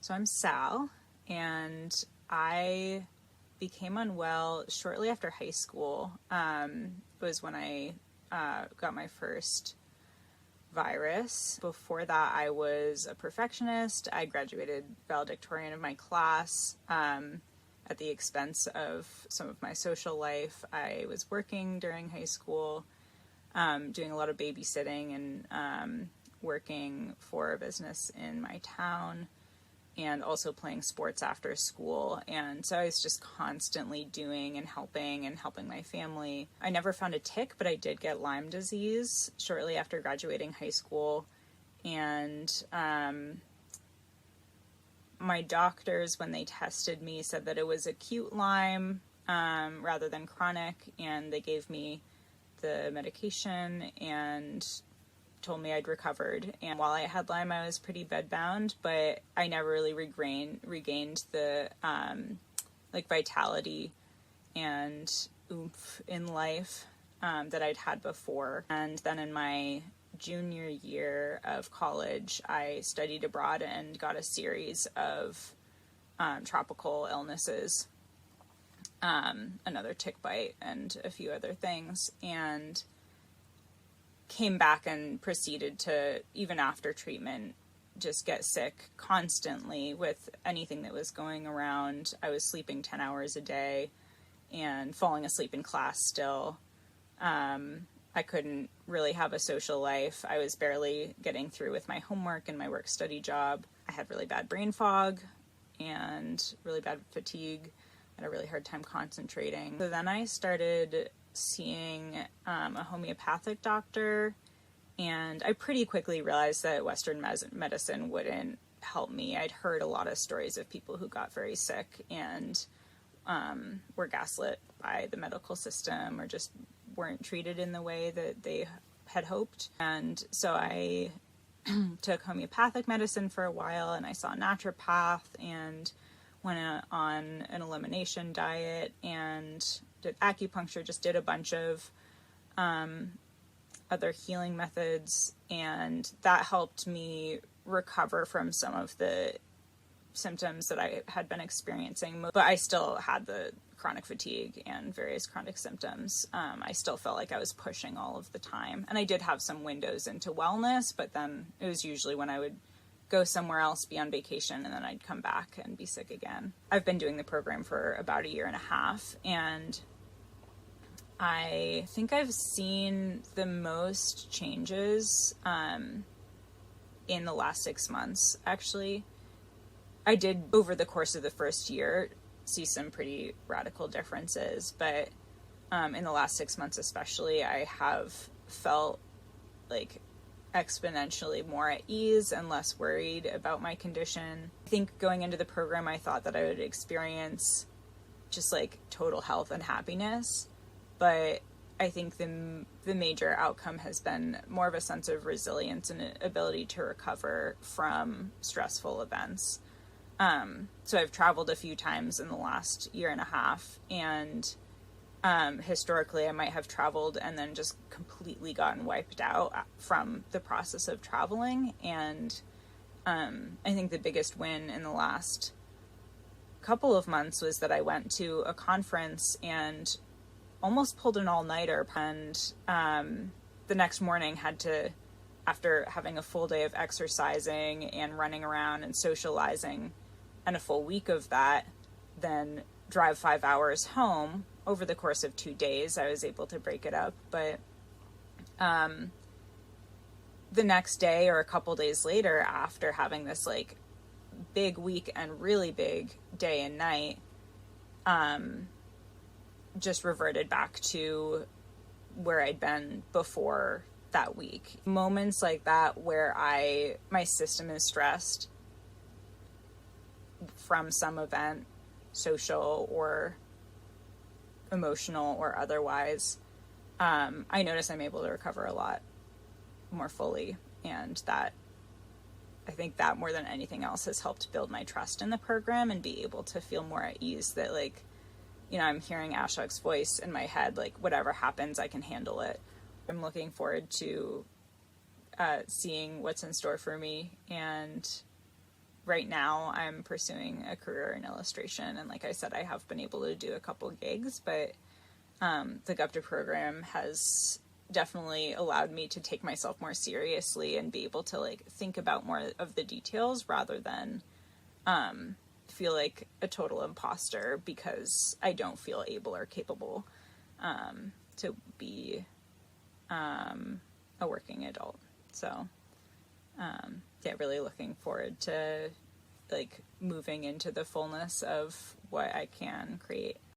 So I'm Sal, and I became unwell shortly after high school. Was when I got my first virus. Before that, I was a perfectionist. I graduated valedictorian of my class at the expense of some of my social life. I was working during high school, doing a lot of babysitting and working for a business in my town, and also playing sports after school. And so I was just constantly doing and helping my family. I never found a tick, but I did get Lyme disease shortly after graduating high school. And my doctors, when they tested me, said that it was acute Lyme rather than chronic. And they gave me the medication and told me I'd recovered. And while I had Lyme, I was pretty bedbound, but I never really regained the vitality and oomph in life that I'd had before. And then in my junior year of college, I studied abroad and got a series of tropical illnesses, another tick bite and a few other things, and came back and proceeded to, even after treatment, just get sick constantly with anything that was going around. I was sleeping 10 hours a day and falling asleep in class still. I couldn't really have a social life. I was barely getting through with my homework and my work-study job. I had really bad brain fog and really bad fatigue. I had a really hard time concentrating. So then I started seeing a homeopathic doctor, and I pretty quickly realized that Western medicine wouldn't help me. I'd heard a lot of stories of people who got very sick and were gaslit by the medical system or just weren't treated in the way that they had hoped. And so I took homeopathic medicine for a while, and I saw a naturopath and went on an elimination diet and did acupuncture, just did a bunch of other healing methods, and that helped me recover from some of the symptoms that I had been experiencing. But I still had the chronic fatigue and various chronic symptoms. I still felt like I was pushing all of the time, and I did have some windows into wellness, but then it was usually when I would go somewhere else, be on vacation, and then I'd come back and be sick again. I've been doing the program for about 1.5 years, and I think I've seen the most changes in the last 6 months, actually. I did, over the course of the first year, see some pretty radical differences, but in the last 6 months especially, I have felt like exponentially more at ease and less worried about my condition. I think going into the program, I thought that I would experience just like total health and happiness, but I think the major outcome has been more of a sense of resilience and ability to recover from stressful events. So I've traveled a few times in the last 1.5 years, and historically I might have traveled and then just completely gotten wiped out from the process of traveling. And I think the biggest win in the last couple of months was that I went to a conference and almost pulled an all-nighter, and the next morning had to, after having a full day of exercising and running around and socializing and a full week of that, then drive 5 hours home. Over the course of 2 days, I was able to break it up, but the next day or a couple days later, after having this like big week and really big day and night, just reverted back to where I'd been before that week. Moments like that where my system is stressed from some event, social or emotional or otherwise, I notice I'm able to recover a lot more fully, and that, I think that more than anything else has helped build my trust in the program and be able to feel more at ease that, like, you know, I'm hearing Ashok's voice in my head, like, whatever happens, I can handle it. I'm looking forward to seeing what's in store for me and right now I'm pursuing a career in illustration, and like I said, I have been able to do a couple gigs, but the Gupta program has definitely allowed me to take myself more seriously and be able to like think about more of the details rather than feel like a total imposter because I don't feel able or capable to be a working adult. So yeah, really looking forward to like moving into the fullness of what I can create.